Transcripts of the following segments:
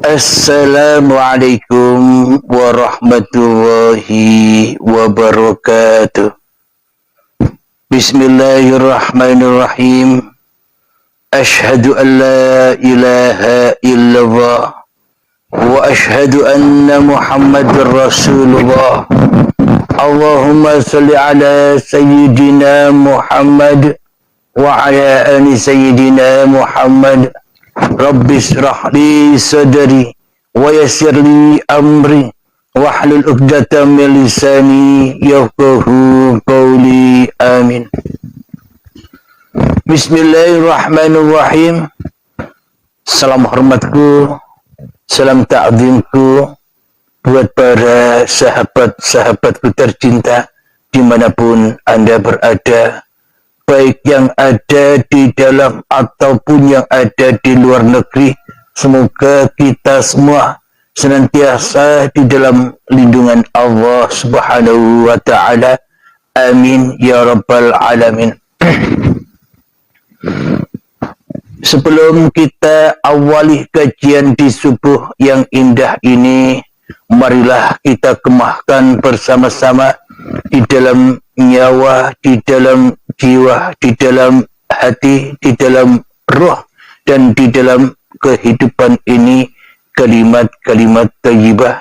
Assalamualaikum warahmatullahi wabarakatuh. Bismillahirrahmanirrahim. Ashhadu an la ilaha illallah wa ashhadu anna Muhammadar Rasulullah. Allahumma salli ala sayyidina Muhammad wa ala ali sayyidina Muhammad. Rabbi shrah li sadri wa yassir li amri wahlul 'uqdatam min lisani yafqahu qawli. Amin. Bismillahirrahmanirrahim. Salam hormatku, salam ta'zimku buat para sahabat-sahabatku tercinta dimanapun Anda berada, baik yang ada di dalam ataupun yang ada di luar negeri. Semoga kita semua senantiasa di dalam lindungan Allah Subhanahu wa Ta'ala. Amin ya rabbal alamin. Sebelum kita awali kajian di subuh yang indah ini, marilah kita kemahkan bersama-sama di dalam nyawa, di dalam jiwa, di dalam hati, di dalam roh, dan di dalam kehidupan ini kalimat-kalimat thayyibah.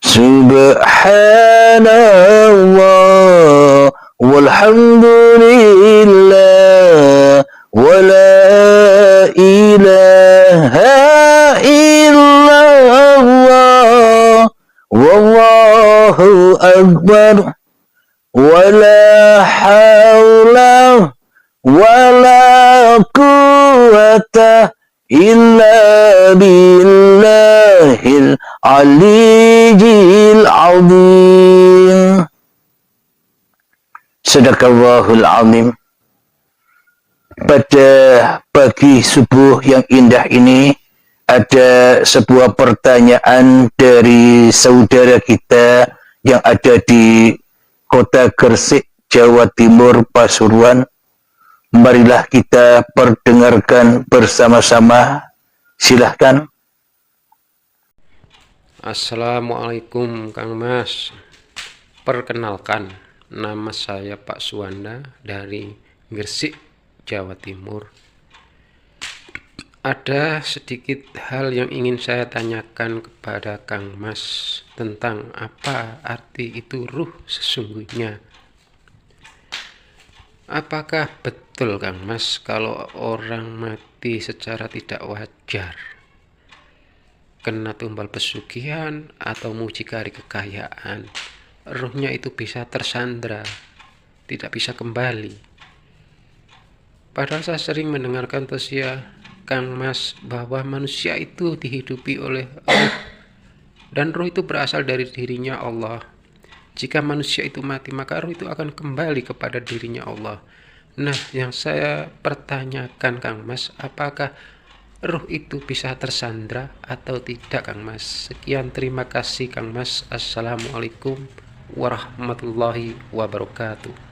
Subhanallah walhamdulillah wa la ilaha illallah wallahu akbar wala haula wala quwwata illa billahil aliyyil azim. Sadaqallahul azim. Pada pagi subuh yang indah ini ada sebuah pertanyaan dari saudara kita yang ada di Kota Gresik, Jawa Timur, Pasuruan. Marilah kita perdengarkan bersama-sama. Silahkan. Assalamualaikum Kang Mas. Perkenalkan, nama saya Pak Suwanda dari Gresik, Jawa Timur. Ada sedikit hal yang ingin saya tanyakan kepada Kang Mas tentang apa arti itu ruh sesungguhnya. Apakah betul Kang Mas kalau orang mati secara tidak wajar, kena tumbal pesugihan atau mucikari kekayaan, ruhnya itu bisa tersandra, tidak bisa kembali? Padahal saya sering mendengarkan tausiah Kang Mas bahwa manusia itu dihidupi oleh ruh, dan ruh itu berasal dari dirinya Allah. Jika manusia itu mati, maka ruh itu akan kembali kepada dirinya Allah. Nah, yang saya pertanyakan Kang Mas, apakah ruh itu bisa tersandra atau tidak Kang Mas? Sekian, terima kasih Kang Mas. Assalamualaikum warahmatullahi wabarakatuh.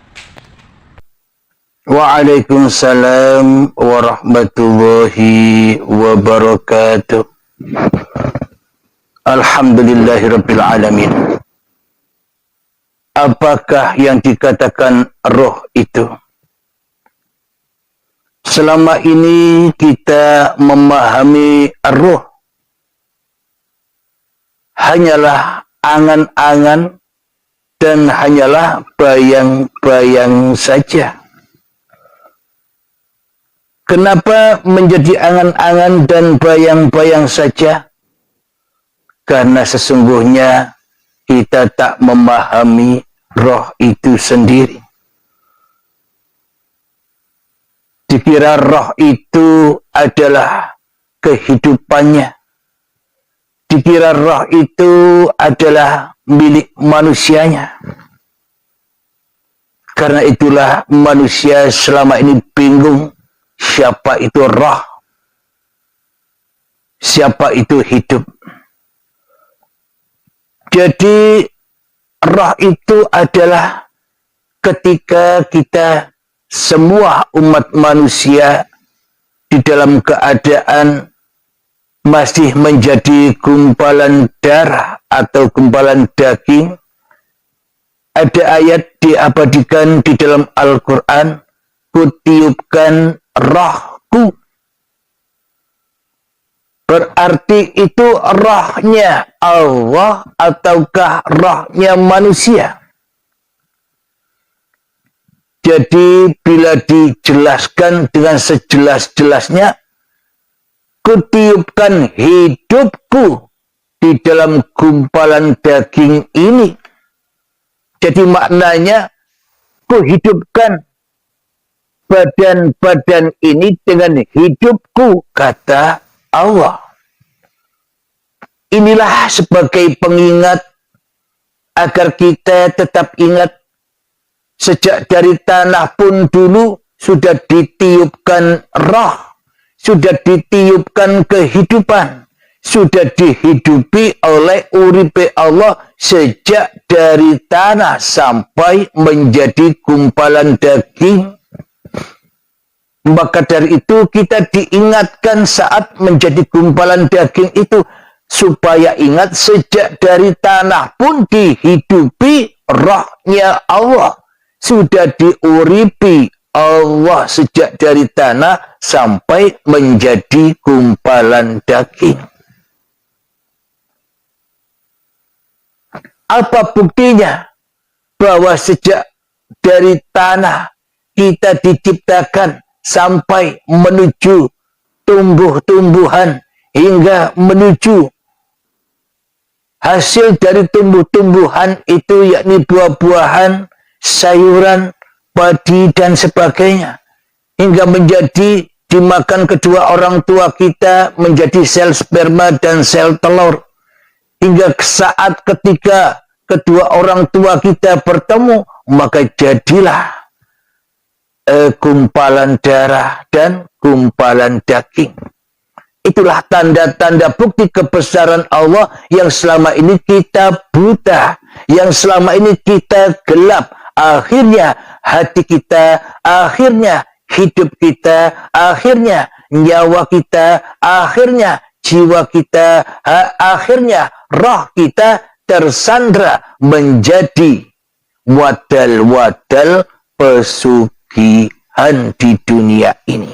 Waalaikumsalam warahmatullahi wabarakatuh. Alhamdulillahirabbil alamin. Apakah yang dikatakan roh itu? Selama ini kita memahami roh hanyalah angan-angan dan hanyalah bayang-bayang saja. Kenapa menjadi angan-angan dan bayang-bayang saja? Karena sesungguhnya kita tak memahami roh itu sendiri. Dikira roh itu adalah kehidupannya. Dikira roh itu adalah milik manusianya. Karena itulah manusia selama ini bingung. Siapa itu roh? Siapa itu hidup? Jadi roh itu adalah ketika kita semua umat manusia di dalam keadaan masih menjadi gumpalan darah atau gumpalan daging. Ada ayat diabadikan di dalam Al-Quran, kutiupkan rohku. Berarti itu rohnya Allah ataukah rohnya manusia? Jadi bila dijelaskan dengan sejelas-jelasnya, kutiupkan hidupku di dalam gumpalan daging ini. Jadi maknanya, kuhidupkan badan-badan ini dengan hidupku, kata Allah. Inilah sebagai pengingat agar kita tetap ingat, sejak dari tanah pun dulu sudah ditiupkan roh, sudah ditiupkan kehidupan, sudah dihidupi oleh uripe Allah sejak dari tanah sampai menjadi gumpalan daging. Maka dari itu kita diingatkan saat menjadi gumpalan daging itu, supaya ingat sejak dari tanah pun dihidupi rohnya Allah, sudah diuripi Allah sejak dari tanah sampai menjadi gumpalan daging. Apa buktinya bahwa sejak dari tanah kita diciptakan sampai menuju tumbuh-tumbuhan hingga menuju hasil dari tumbuh-tumbuhan itu, yakni buah-buahan, sayuran, padi dan sebagainya, hingga menjadi dimakan kedua orang tua kita menjadi sel sperma dan sel telur. Hingga saat ketika kedua orang tua kita bertemu, maka jadilah gumpalan darah dan gumpalan daging. Itulah tanda-tanda bukti kebesaran Allah yang selama ini kita buta, yang selama ini kita gelap. Akhirnya hati kita, akhirnya hidup kita, akhirnya nyawa kita, akhirnya jiwa kita, akhirnya roh kita tersandra menjadi wadal-wadal pesugihan di dunia ini.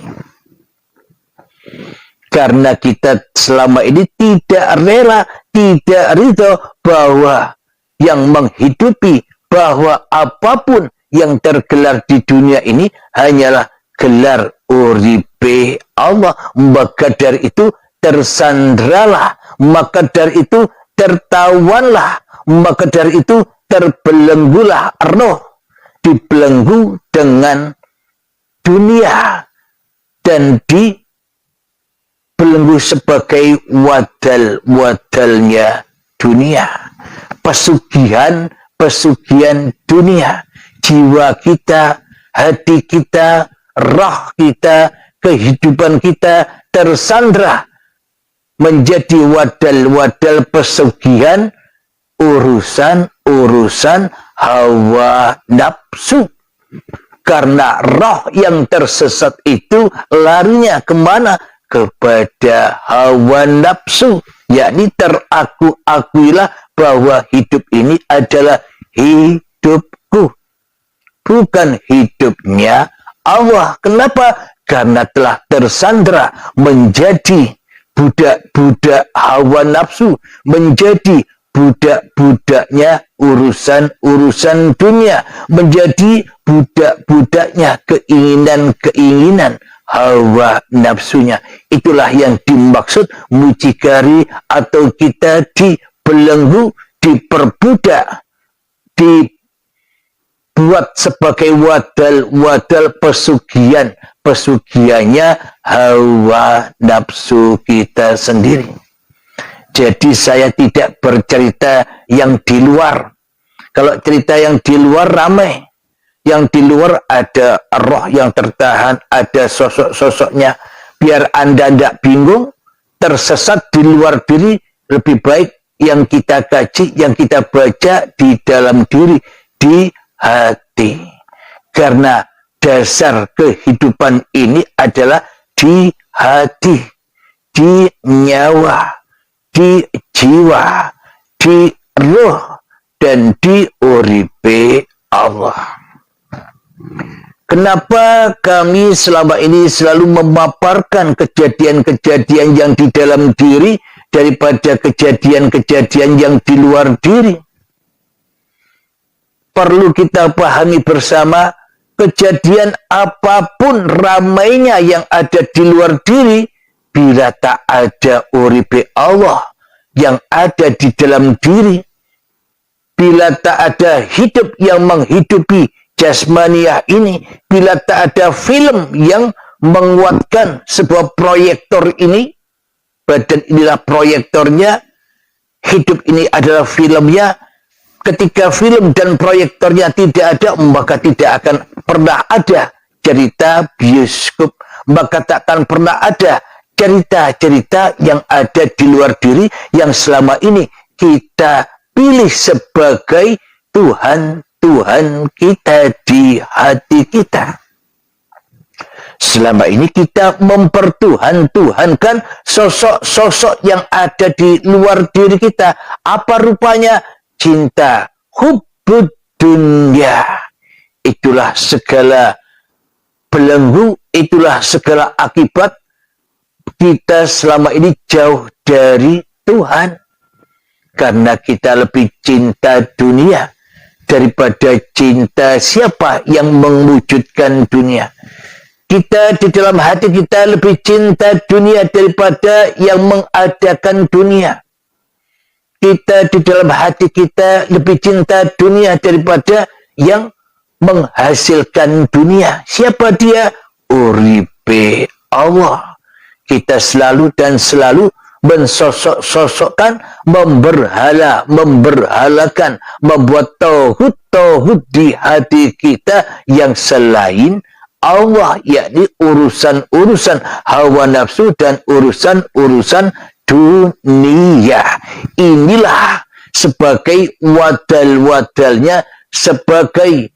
Karena kita selama ini tidak rela, tidak ridho bahwa yang menghidupi, bahwa apapun yang tergelar di dunia ini hanyalah gelar uripe Allah. Maka dari itu tersandralah, maka dari itu tertawanlah, maka dari itu terbelenggulah roh, dibelenggu dengan dunia dan dibelenggu sebagai wadal-wadalnya dunia, pesugihan dunia. Jiwa kita, hati kita, roh kita, kehidupan kita tersandra menjadi wadal-wadal pesugihan urusan hawa nafsu. Karena roh yang tersesat itu larinya kemana? Kepada hawa nafsu, yakni teraku-akuilah bahwa hidup ini adalah hidupku, bukan hidupnya Allah. Kenapa? Karena telah tersandra menjadi budak-budak hawa nafsu, menjadi budak-budaknya urusan-urusan dunia, menjadi budak-budaknya keinginan-keinginan hawa nafsunya. Itulah yang dimaksud mucikari, atau kita dibelenggu, diperbudak, dibuat sebagai wadal-wadal pesugihan. Pesugihannya hawa nafsu kita sendiri. Jadi saya tidak bercerita yang di luar. Kalau cerita yang di luar ramai. Yang di luar ada roh yang tertahan, ada sosok-sosoknya. Biar Anda tidak bingung, tersesat di luar diri, lebih baik yang kita kaji, yang kita baca di dalam diri, di hati. Karena dasar kehidupan ini adalah di hati. di nyawa, di jiwa, di roh, dan di uripe Allah. Kenapa kami selama ini selalu memaparkan kejadian-kejadian yang di dalam diri daripada kejadian-kejadian yang di luar diri? Perlu kita pahami bersama, kejadian apapun ramainya yang ada di luar diri, bila tak ada uripe Allah yang ada di dalam diri, bila tak ada hidup yang menghidupi jasmaniah ini, bila tak ada film yang menguatkan sebuah proyektor ini, badan inilah proyektornya, hidup ini adalah filmnya. Ketika film dan proyektornya tidak ada, maka tidak akan pernah ada cerita bioskop, maka tak akan pernah ada cerita-cerita yang ada di luar diri yang selama ini kita pilih sebagai Tuhan kita di hati kita. Selama ini kita mempertuhan-tuhankan sosok-sosok yang ada di luar diri kita. Apa rupanya? Cinta, hubbud dunya. Itulah segala belenggu, itulah segala akibat kita selama ini jauh dari Tuhan. Karena kita lebih cinta dunia daripada cinta siapa yang mewujudkan dunia. Kita di dalam hati kita lebih cinta dunia daripada yang mengadakan dunia. Kita di dalam hati kita lebih cinta dunia daripada yang menghasilkan dunia. Siapa dia? Uripe Allah. Kita selalu dan selalu mensosok-sosokkan, memberhalakan, membuat tauhid di hati kita yang selain Allah, yakni urusan-urusan hawa nafsu dan urusan-urusan dunia. Inilah sebagai wadal-wadalnya, sebagai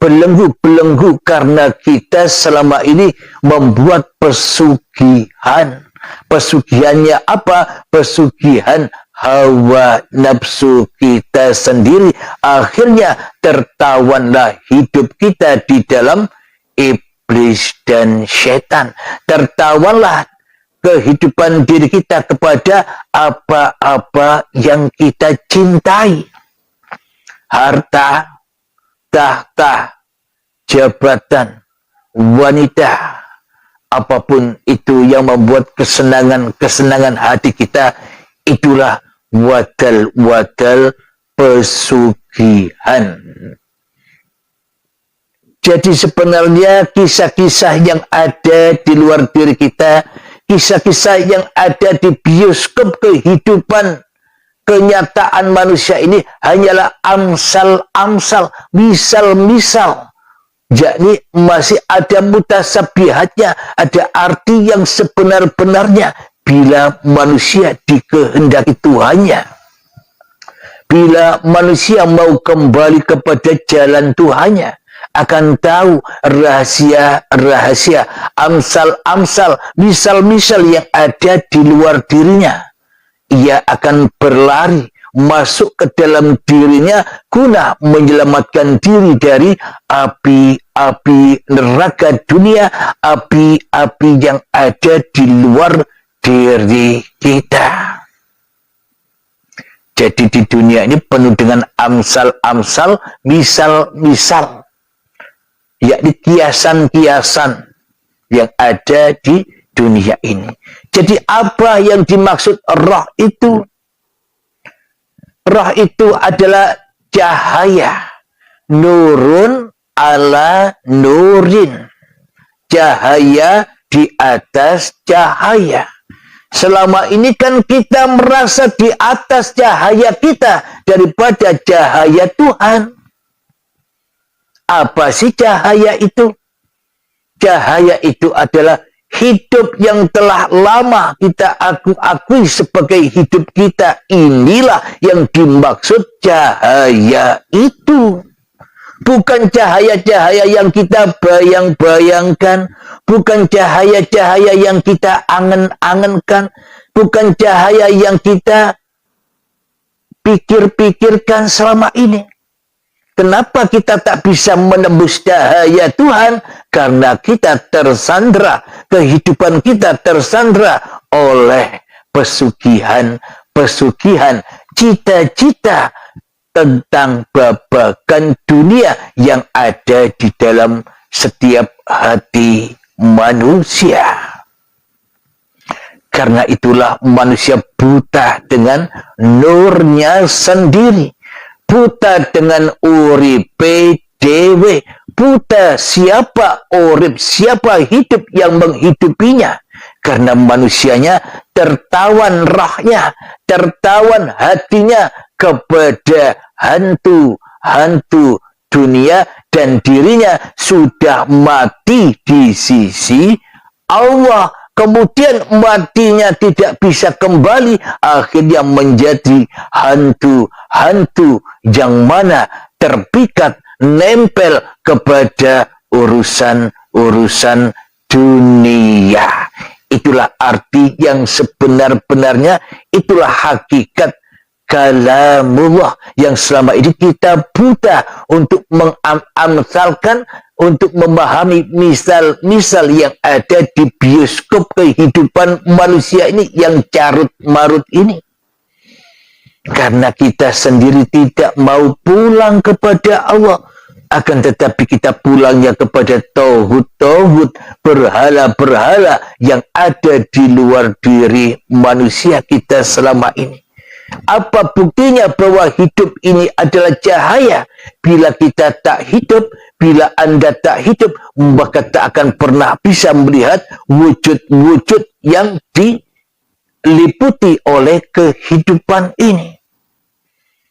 belenggu-belenggu karena kita selama ini membuat pesugihan. Pesugihannya apa? Pesugihan hawa nafsu kita sendiri. Akhirnya tertawanlah hidup kita di dalam iblis dan setan. Tertawanlah kehidupan diri kita kepada apa-apa yang kita cintai. Harta, tahta, jabatan, wanita, apapun itu yang membuat kesenangan hati kita, itulah wadal-wadal pesugihan. Jadi sebenarnya kisah-kisah yang ada di luar diri kita, kisah-kisah yang ada di bioskop kehidupan kenyataan manusia ini hanyalah amsal-amsal, misal-misal. Yakni masih ada mutasabihatnya, ada arti yang sebenar-benarnya bila manusia dikehendaki Tuhannya. Bila manusia mau kembali kepada jalan Tuhannya, akan tahu rahasia-rahasia, amsal-amsal, misal-misal yang ada di luar dirinya. Ia akan berlari masuk ke dalam dirinya guna menyelamatkan diri dari api-api neraka dunia, api-api yang ada di luar diri kita. Jadi di dunia ini penuh dengan amsal-amsal, misal-misal, yakni kiasan-kiasan yang ada di dunia ini. Jadi apa yang dimaksud roh itu? Roh itu adalah cahaya, nurun ala nurin, cahaya di atas cahaya. Selama ini kan kita merasa di atas cahaya kita daripada cahaya Tuhan. Apa sih cahaya itu? Cahaya itu adalah hidup yang telah lama kita akui sebagai hidup kita. Inilah yang dimaksud cahaya itu. bukan cahaya-cahaya yang kita bayang-bayangkan, bukan cahaya-cahaya yang kita angen-angenkan, bukan cahaya yang kita pikir-pikirkan selama ini. Kenapa kita tak bisa menembus cahaya Tuhan? Karena kita tersandra, kehidupan kita tersandra oleh pesugihan, cita-cita tentang babakan dunia yang ada di dalam setiap hati manusia. Karena itulah manusia buta dengan nurnya sendiri. Buta dengan uripe dewe. Buta siapa urip, siapa hidup yang menghidupinya. Karena manusianya tertawan rohnya, tertawan hatinya kepada hantu-hantu dunia, dan dirinya sudah mati di sisi Allah. Kemudian matinya tidak bisa kembali, akhirnya menjadi hantu-hantu yang mana terpikat, nempel kepada urusan-urusan dunia. Itulah arti yang sebenar-benarnya, itulah hakikat kalamullah yang selama ini kita buta untuk mengamsalkan, untuk memahami misal-misal yang ada di bioskop kehidupan manusia ini yang carut-marut ini. Karena kita sendiri tidak mau pulang kepada Allah, akan tetapi kita pulangnya kepada tauhid, berhala-berhala yang ada di luar diri manusia kita selama ini. Apa buktinya bahwa hidup ini adalah cahaya? Bila kita tak hidup, bila Anda tak hidup, maka tak akan pernah bisa melihat wujud-wujud yang diliputi oleh kehidupan ini.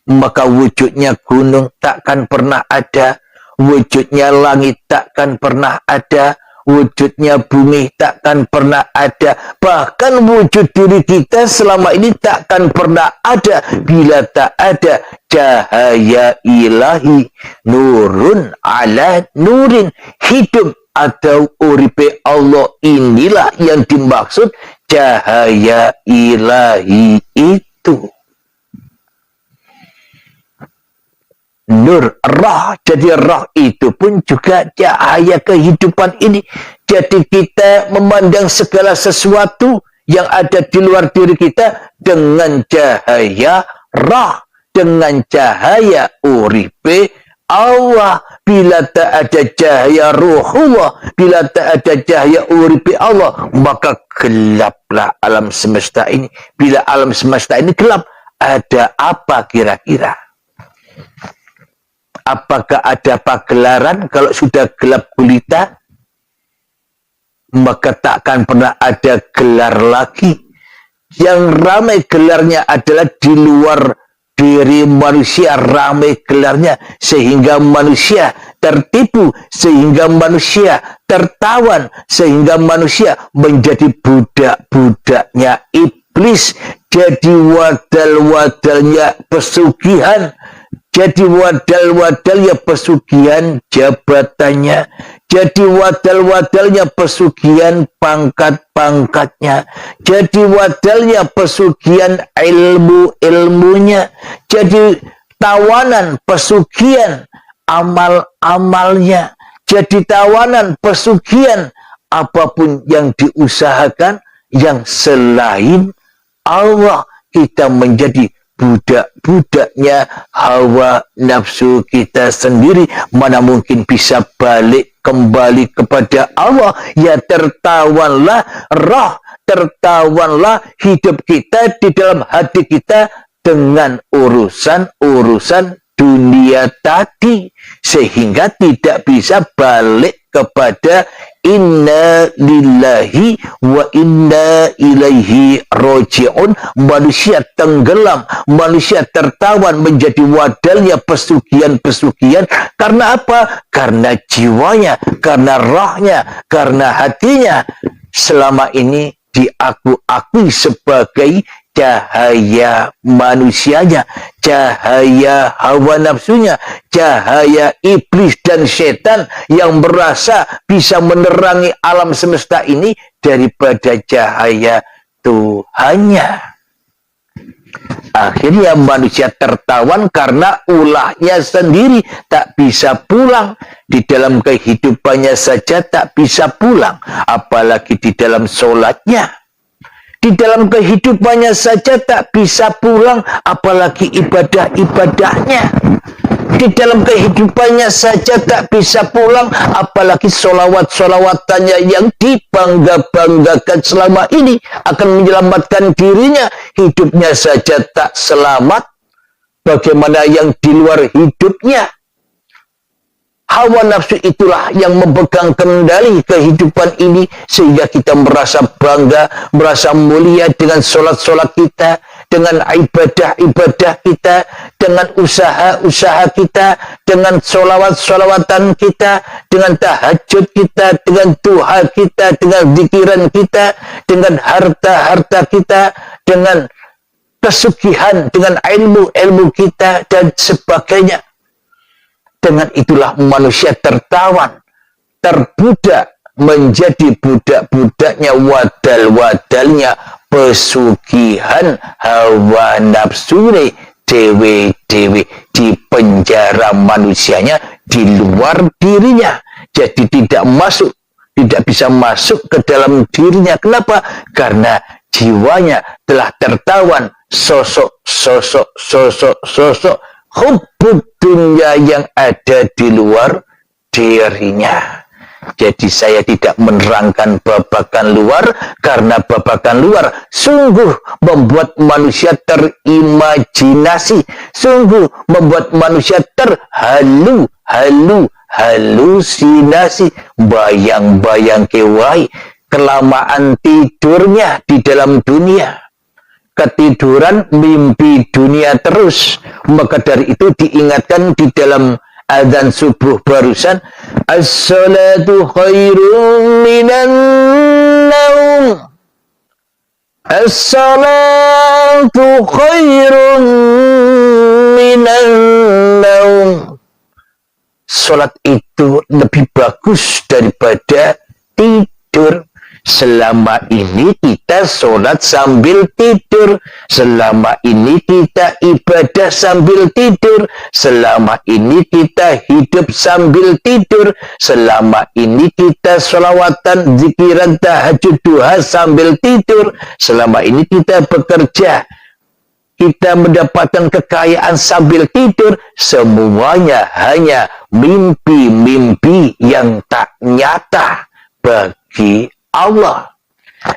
Maka wujudnya gunung takkan pernah ada, wujudnya langit takkan pernah ada, wujudnya bumi takkan pernah ada, bahkan wujud diri kita selama ini takkan pernah ada bila tak ada cahaya ilahi, nurun ala nurin. Hidup atau uripe Allah inilah yang dimaksud cahaya ilahi itu. Nur, roh. Jadi roh itu pun juga cahaya kehidupan ini. Jadi kita memandang segala sesuatu yang ada di luar diri kita dengan cahaya roh, dengan cahaya uripe Allah. Bila tak ada cahaya ruhullah, bila tak ada cahaya uripe Allah, maka gelaplah alam semesta ini. Bila alam semesta ini gelap, ada apa kira-kira? Apakah ada pagelaran? Kalau sudah gelap gulita, maka tak akan pernah ada gelar lagi. Yang ramai gelarnya adalah di luar diri manusia, ramai gelarnya, sehingga manusia tertipu, sehingga manusia tertawan, sehingga manusia menjadi budak-budaknya iblis, jadi wadal-wadalnya pesugihan, jadi wadal-wadalnya pesugihan jabatannya, jadi wadal-wadalnya pesugihan pangkat-pangkatnya, jadi wadalnya pesugihan ilmu-ilmunya, jadi tawanan pesugihan amal-amalnya, jadi tawanan pesugihan apapun yang diusahakan yang selain Allah. Kita menjadi budak-budaknya hawa nafsu kita sendiri. Mana mungkin bisa balik kembali kepada Allah? Ya tertawanlah roh, tertawanlah hidup kita di dalam hati kita dengan urusan-urusan dunia tadi, sehingga tidak bisa balik kepada inna lillahi wa inna ilaihi roji'un. Manusia tenggelam, manusia tertawan menjadi wadalnya pesugihan-pesugihan. Karena apa? Karena jiwanya, karena rohnya, karena hatinya selama ini diakui sebagai cahaya manusianya, cahaya hawa nafsunya, cahaya iblis dan setan yang merasa bisa menerangi alam semesta ini daripada cahaya Tuhannya. Akhirnya manusia tertawan karena ulahnya sendiri tak bisa pulang. Di dalam kehidupannya saja tak bisa pulang, apalagi di dalam sholatnya. Di dalam kehidupannya saja tak bisa pulang, apalagi ibadah-ibadahnya. Di dalam kehidupannya saja tak bisa pulang, apalagi solawat-solawatannya yang dibangga-banggakan selama ini akan menyelamatkan dirinya. Hidupnya saja tak selamat, bagaimana yang di luar hidupnya? Hawa nafsu itulah yang memegang kendali kehidupan ini, sehingga kita merasa bangga, merasa mulia dengan solat-solat kita, dengan ibadah-ibadah kita, dengan usaha-usaha kita, dengan solawat-solawatan kita, dengan tahajud kita, dengan duha kita, dengan zikiran kita, dengan harta-harta kita, dengan kesugihan, dengan ilmu-ilmu kita, dan sebagainya. Dengan itulah manusia tertawan, terbudak, menjadi budak-budaknya, wadal-wadalnya pesugihan hawa nafsu dewe-dewe, di penjara manusianya di luar dirinya. Jadi tidak bisa masuk ke dalam dirinya. Kenapa? Karena jiwanya telah tertawan sosok hubbud dunia yang ada di luar dirinya. Jadi saya tidak menerangkan babakan luar, karena babakan luar sungguh membuat manusia terimajinasi, sungguh membuat manusia halusinasi, bayang-bayang kewai, kelamaan tidurnya di dalam dunia. Ketiduran, mimpi dunia terus. Maka dari itu diingatkan di dalam adzan subuh barusan, as-salatu khairun minan naum, as-salatu khairun minan naum. Salat itu lebih bagus daripada tidur. Selama ini kita sholat sambil tidur, selama ini kita ibadah sambil tidur, selama ini kita hidup sambil tidur, selama ini kita sholawatan, zikiran, tahajud, duha sambil tidur, selama ini kita bekerja, kita mendapatkan kekayaan sambil tidur. Semuanya hanya mimpi-mimpi yang tak nyata bagi Allah,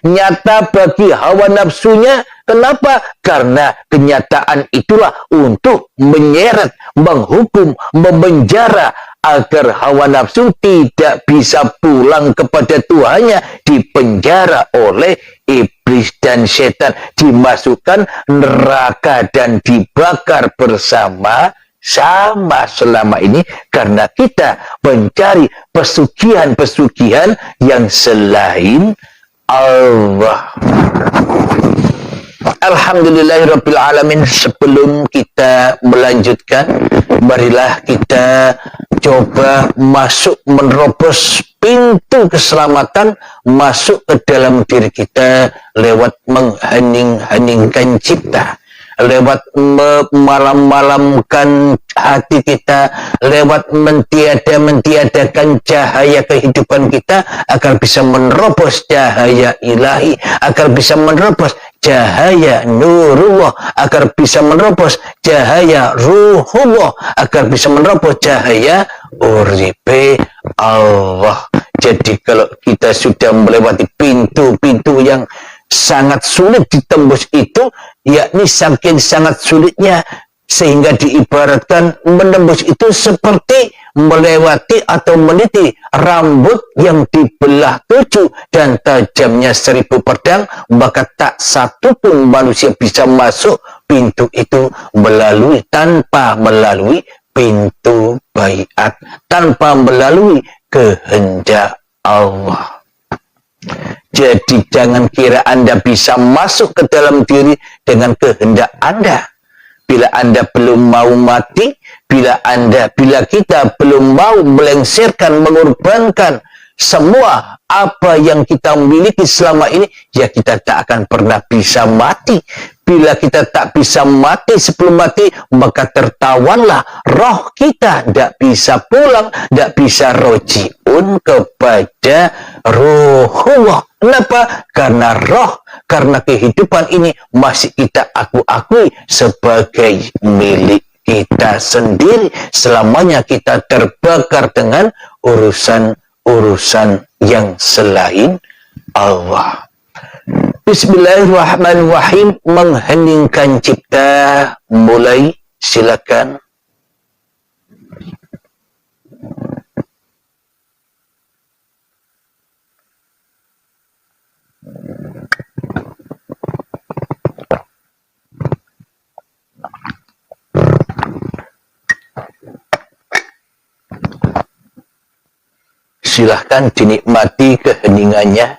nyata bagi hawa nafsunya. Kenapa? Karena kenyataan itulah untuk menyeret, menghukum, memenjara, agar hawa nafsu tidak bisa pulang kepada Tuhannya, dipenjara oleh iblis dan setan, dimasukkan neraka dan dibakar bersama selama ini, karena kita mencari pesugihan-pesugihan yang selain Allah. Alhamdulillahirabbil alamin. Sebelum kita melanjutkan, marilah kita coba masuk, menerobos pintu keselamatan, masuk ke dalam diri kita lewat menghening-heningkan cipta, lewat memalam-malamkan hati kita, lewat mentiadakan cahaya kehidupan kita, agar bisa menerobos cahaya ilahi, agar bisa menerobos cahaya nurullah, agar bisa menerobos cahaya ruhullah, agar bisa menerobos cahaya uripe Allah. Jadi kalau kita sudah melewati pintu-pintu yang sangat sulit ditembus itu, yakni saking sangat sulitnya, sehingga diibaratkan menembus itu seperti melewati atau meniti rambut yang dibelah 7 dan tajamnya 1000 pedang, maka tak satu pun manusia bisa masuk pintu itu tanpa melalui pintu baiat, tanpa melalui kehendak Allah. Jadi jangan kira Anda bisa masuk ke dalam diri dengan kehendak Anda. Bila Anda belum mau mati, bila kita belum mau melengsirkan, mengorbankan semua apa yang kita miliki selama ini, ya kita tak akan pernah bisa mati. Bila kita tak bisa mati sebelum mati, maka tertawanlah roh kita tidak bisa pulang, tidak bisa rojiun kepada ruhullah. Kenapa? Karena roh, karena kehidupan ini masih kita akui sebagai milik kita sendiri. Selamanya kita terbakar dengan urusan yang selain Allah. Bismillahirrahmanirrahim. Mengheningkan cipta, mulai, silakan. Silahkan dinikmati keheningannya.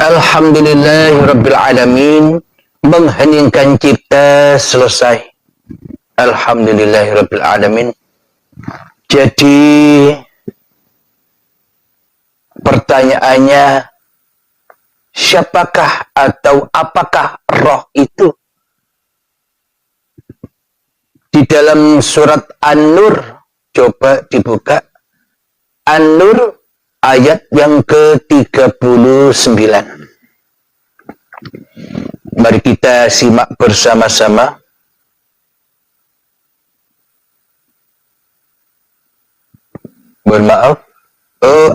Alhamdulillahirrabbilalamin. Mengheningkan cipta selesai. Alhamdulillahirrabbilalamin. Jadi pertanyaannya, siapakah atau apakah roh itu? Di dalam surat An-Nur, coba dibuka An-Nur ayat yang ke-39. Mari kita simak bersama-sama. Mohon maaf.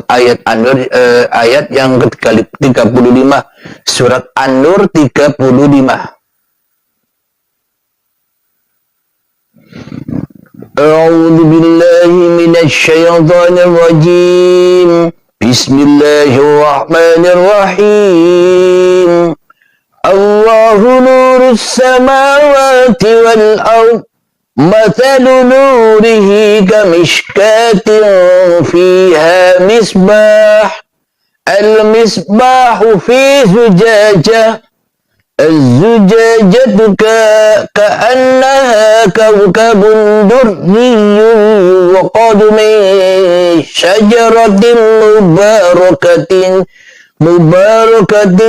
Ayat An-Nur, ayat yang ke-35. Surat An-Nur 35. A'udzu billahi minasy syaithanir rajim. Bismillahirrahmanirrahim. Allahu nurus samawati wal ard. Mathalu nurihi kamishkatin fiha misbah. Al-misbahu fi zujajah. الزجاجة كأنها كوكب دري وقد من شجرة مباركة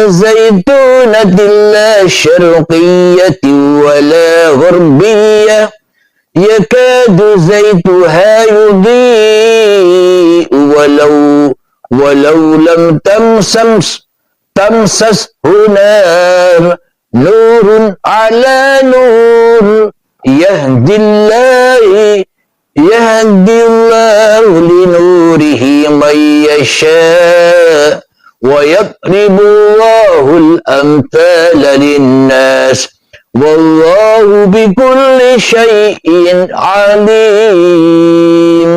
زيتونة لا شرقية ولا غربية يكاد زيتها يضيء ولو لم تمسسه نار نور على نور يهدي الله لنوره من يشاء ويضرب الله الأمثال للناس والله بكل شيء عليم.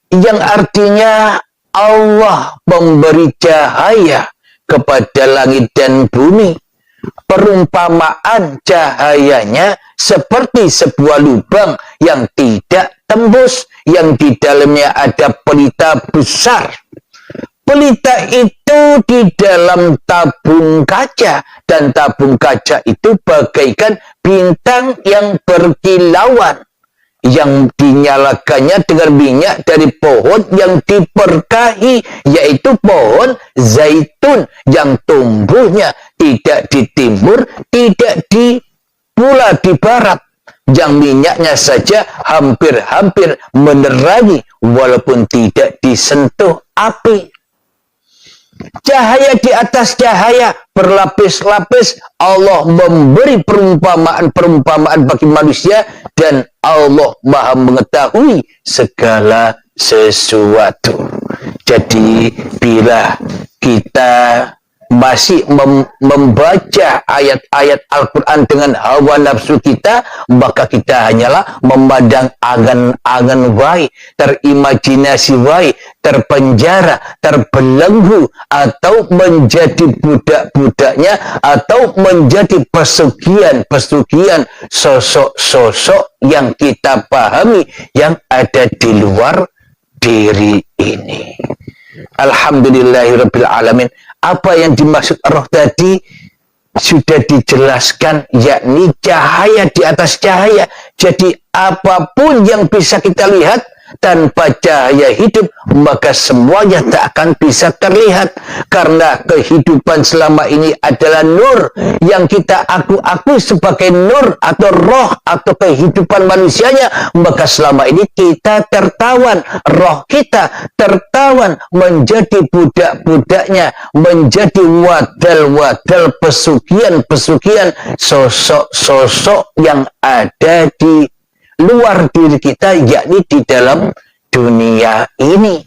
Yang artinya Allah memberi cahaya kepada langit dan bumi. Perumpamaan cahayanya seperti sebuah lubang yang tidak tembus, yang di dalamnya ada pelita besar. pelita itu di dalam tabung kaca, dan tabung kaca itu bagaikan bintang yang berkilauan, yang dinyalakannya dengan minyak dari pohon yang diberkahi, yaitu pohon zaitun yang tumbuhnya tidak di timur, tidak di pula di barat, yang minyaknya saja hampir-hampir menerangi walaupun tidak disentuh api. Cahaya di atas cahaya, berlapis-lapis. Allah memberi perumpamaan-perumpamaan bagi manusia, dan Allah Maha mengetahui segala sesuatu. Jadi bila kita masih membaca ayat-ayat Al-Quran dengan hawa nafsu kita, maka kita hanyalah memandang angan-angan baik, terimajinasi baik, terpenjara, terbelenggu, atau menjadi budak-budaknya, atau menjadi pesugihan-pesugihan sosok-sosok yang kita pahami yang ada di luar diri ini. Alhamdulillahirabbil alamin. Apa yang dimaksud roh tadi sudah dijelaskan, yakni cahaya di atas cahaya. Jadi apapun yang bisa kita lihat tanpa cahaya hidup, maka semuanya tak akan bisa terlihat. Karena kehidupan selama ini adalah nur yang kita aku sebagai nur atau roh atau kehidupan manusianya, maka selama ini kita tertawan, roh kita tertawan menjadi budak-budaknya, menjadi wadal-wadal pesugihan-pesugihan sosok-sosok yang ada di luar diri kita, yakni di dalam dunia ini.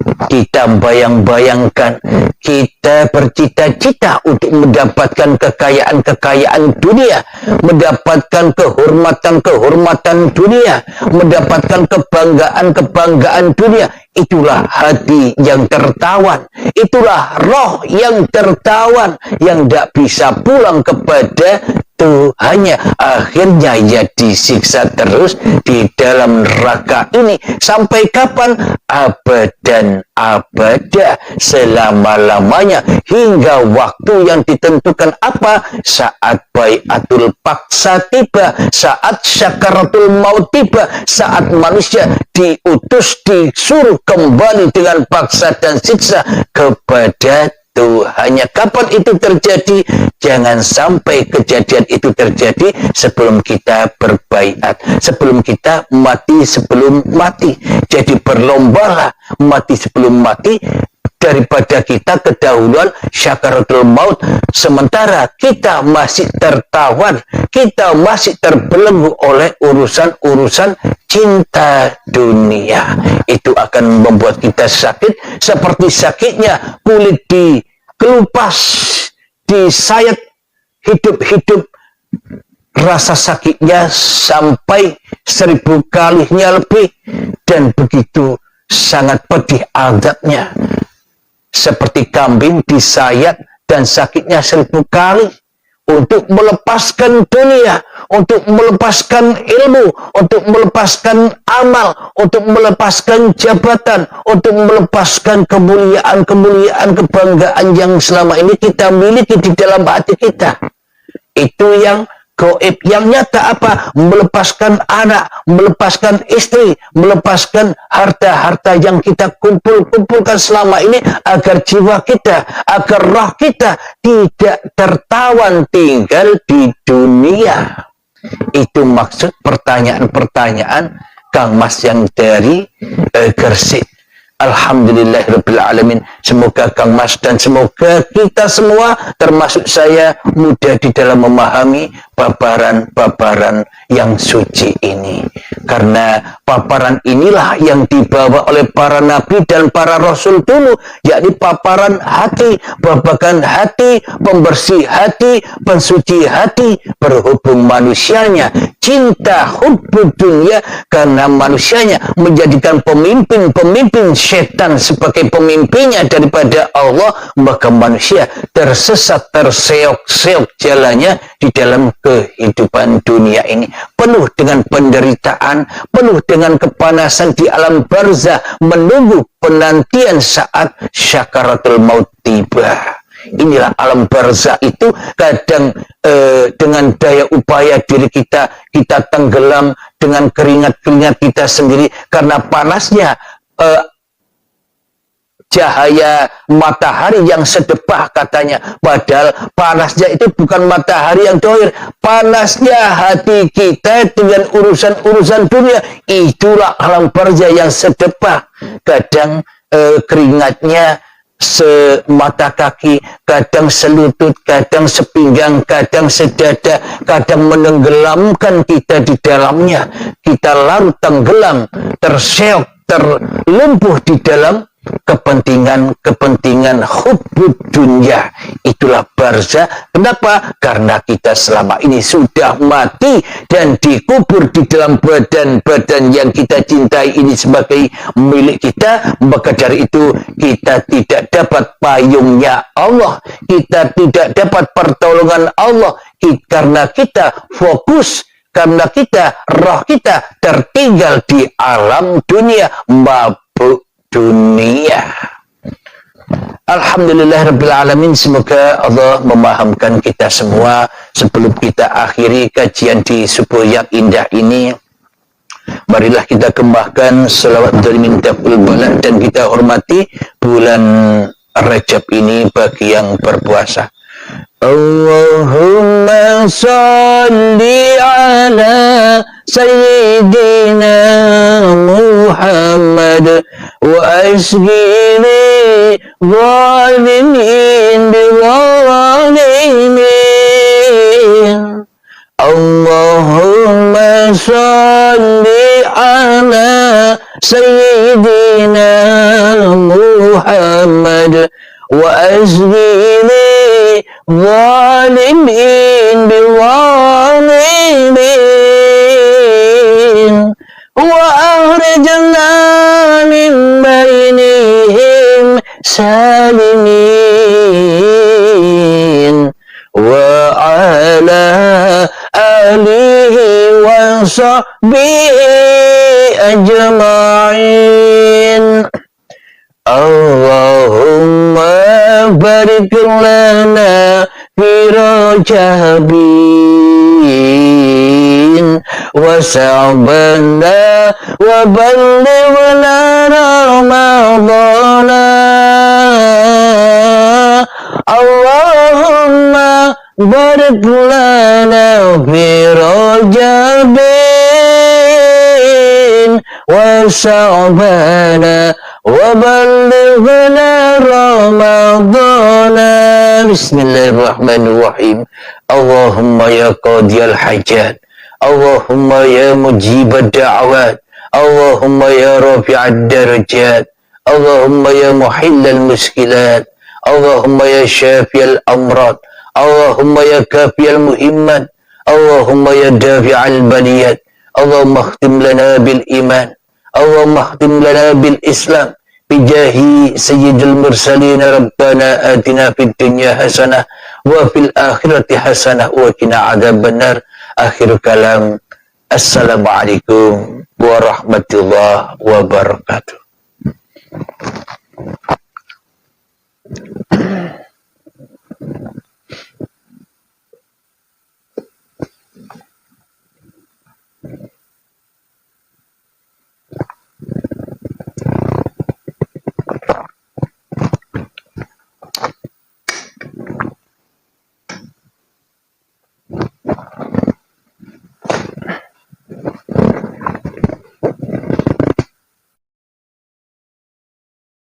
Kita bayang-bayangkan, kita bercita-cita untuk mendapatkan kekayaan-kekayaan dunia, mendapatkan kehormatan-kehormatan dunia, mendapatkan kebanggaan-kebanggaan dunia. Itulah hati yang tertawan, itulah roh yang tertawan, yang tidak bisa pulang kepada Tuhannya. Akhirnya ia disiksa terus di dalam neraka ini. Sampai kapan? Abadan abada, selama-lamanya, hingga waktu yang ditentukan. Apa? Saat baiatul paksa tiba, saat syakaratul maut tiba, saat manusia diutus, disuruh kembali dengan paksa dan siksa kepada Tuhannya. Kapan itu terjadi? Jangan sampai kejadian itu terjadi sebelum kita berbaiat, sebelum kita mati sebelum mati. Jadi berlombalah mati sebelum mati, daripada kita kedahuluan syakaratul maut, sementara kita masih tertawan, kita masih terbelenggu oleh urusan-urusan cinta dunia. Itu akan membuat kita sakit, seperti sakitnya kulit dikelupas, disayat hidup-hidup. Rasa sakitnya sampai 1000 kalinya lebih, dan begitu sangat pedih azabnya. Seperti kambing disayat dan sakitnya 1000 kali, untuk melepaskan dunia, untuk melepaskan ilmu, untuk melepaskan amal, untuk melepaskan jabatan, untuk melepaskan kemuliaan-kemuliaan, kebanggaan yang selama ini kita miliki di dalam hati kita. Itu yang gaib. Yang nyata apa? Melepaskan anak, melepaskan istri, melepaskan harta-harta yang kita kumpulkan selama ini, agar jiwa kita, agar roh kita tidak tertawan tinggal di dunia. Itu maksud pertanyaan-pertanyaan Kang Mas yang dari Gresik. Alhamdulillahirabbil alamin. Semoga Kang Mas dan semoga kita semua, termasuk saya, mudah di dalam memahami paparan-paparan yang suci ini. Karena paparan inilah yang dibawa oleh para nabi dan para rasul dulu, yakni paparan hati, babakan hati, pembersih hati, pensuci hati. Berhubung manusianya cinta hubbud dunia, karena manusianya menjadikan pemimpin setan sebagai pemimpinnya daripada Allah, maka manusia tersesat, terseok-seok jalannya di dalam kehidupan dunia ini penuh dengan penderitaan, penuh dengan kepanasan di alam barzah, menunggu penantian saat syakaratul maut tiba. Inilah alam barzah itu. Kadang dengan daya upaya diri kita tenggelam dengan keringat-keringat kita sendiri karena panasnya cahaya matahari yang sedepah katanya. Padahal panasnya itu bukan matahari yang dohir, panasnya hati kita dengan urusan-urusan dunia. Itulah alam barzah yang sedepah. Kadang keringatnya semata kaki, kadang selutut, kadang sepinggang, kadang sedada, kadang menenggelamkan kita di dalamnya. Kita larut tenggelam, terseok, terlumpuh di dalam kepentingan hubbud dunia. Itulah barzah. Kenapa? Karena kita selama ini sudah mati dan dikubur di dalam badan-badan yang kita cintai ini sebagai milik kita. Maka dari itu kita tidak dapat payungnya Allah, kita tidak dapat pertolongan Allah, karena kita fokus, karena roh kita tertinggal di alam dunia, mabuk dunia. Alhamdulillahirrabbilalamin. Semoga Allah memahamkan kita semua. Sebelum kita akhiri kajian di subuh yang indah ini, marilah kita kembangkan selawat dari mintaqul balad dan kita hormati bulan Rajab ini bagi yang berpuasa. Allahumma salli ala Sayyidina Muhammad wa asghini zalimin biwalimin. Allahumma salli ala Sayyidina Muhammad wa asghini zalimin biwalimin wa akhrijna min bainihim salimin wa ala alihi wa sahbihi ajma'in. Allahumma barik lana fi Rajabin wa Sya'bana wa ballighna Ramadana. Allahumma barik lana fi Rajabin wa Sya'bana wa ballighna Ramadana. Bismillahirrahmanirrahim. Allahumma ya qadiyal hajat, Allahumma ya mujibad da'awat, Allahumma ya rafi'ad darajat, Allahumma ya muhillal muskilat, Allahumma ya syafiyal amrad, Allahumma ya kafiyal muhimmat, Allahumma ya dafi'al baliyat. Allahumma khtim lana bil iman, Allahumma khtim lana bil Islam bijahi sayyidil mursalin. Rabbana atina fid dunya hasanah wa fil akhirati hasanah wa qina adzabannar. Akhir kalam, assalamualaikum warahmatullahi wabarakatuh.